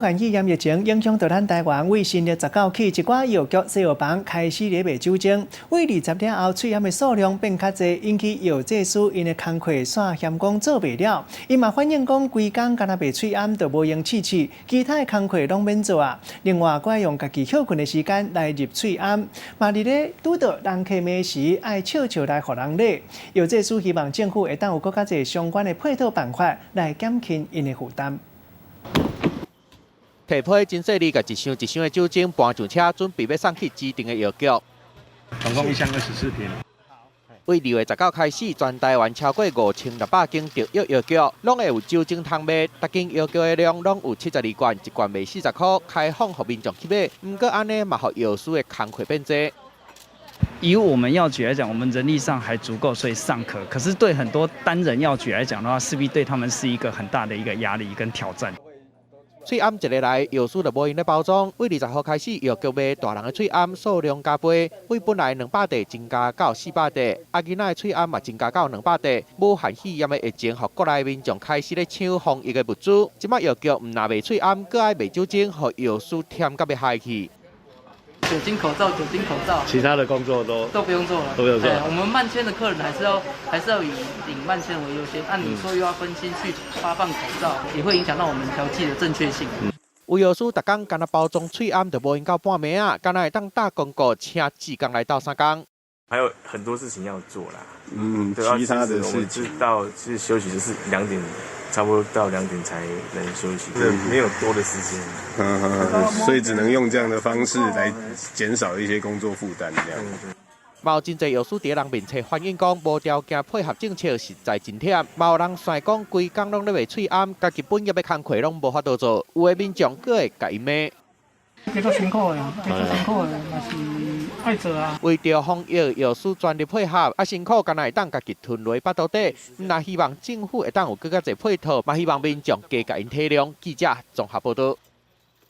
感染炎疫情影响到咱台湾，为新月19起，一寡药局、西药房开始咧卖酒精。为20点后，喙炎的数量变较侪，引起药剂师因的工课煞嫌讲做袂了。伊嘛反映讲，规工干那卖喙炎，就无用试试，其他的工课拢免做啊。另外，佮用家己休困的时间来入喙炎，嘛伫咧拄到人客骂时，爱笑笑来互人礼。药剂师希望政府会当有更加侪相关的配套办法来减轻因的负担。 提批真细腻，甲一箱一箱的酒精搬上车，准备要送去指定的药局。总共1箱24瓶。为2月19开始，全台湾超过5600间特约药局，拢会有酒精通卖。每间药局的量拢有72罐，一罐卖40块，开放给民众去买。不过安尼嘛，互药师的工课变多。以我们药局来讲，我们人力上还足够，所以尚可。可是对很多单人药局来讲的话，势必对他们是一个很大的一个压力跟挑战。 喙炎一日来，药师就无用咧包装。为20号开始，药局卖大人的喙炎数量加倍，为本来200袋增加到400袋，阿囡仔的喙炎嘛增加到200袋。武汉肺炎的疫情，互国内民众开始咧抢防疫的物资。即摆药局唔但卖喙炎，搁爱卖酒精，互药师添甲要害去。 酒精口罩，其他的工作都不用做了，都不用做。我们慢签的客人还是要以领慢签为优先。按你说又要分心去发放口罩，也会影响到我们调剂的正确性。有药师逐工干那包装喙炎，就无用到半暝啊，干那会当打广告，请2工来到3工。还有很多事情要做啦，其他的事情到其实休息就是2点。 差不多到2点才能休息，没有多的时间，所以只能用这样的方式来减少一些工作负担。这样。嘛有真侪药师伫人面前反映讲，无条件配合政策实在真忝。嘛有人算讲，规工拢咧卖喙炎，家己本业的工课拢无法度做，有的民众佫会甲伊骂。叫做辛苦的，嘛是爱做啊。为着防疫，药师全力配合，辛苦干那会当家己吞落腹肚底。那希望政府会当有更加侪配套，嘛希望民众加甲因体谅。记者综合报道。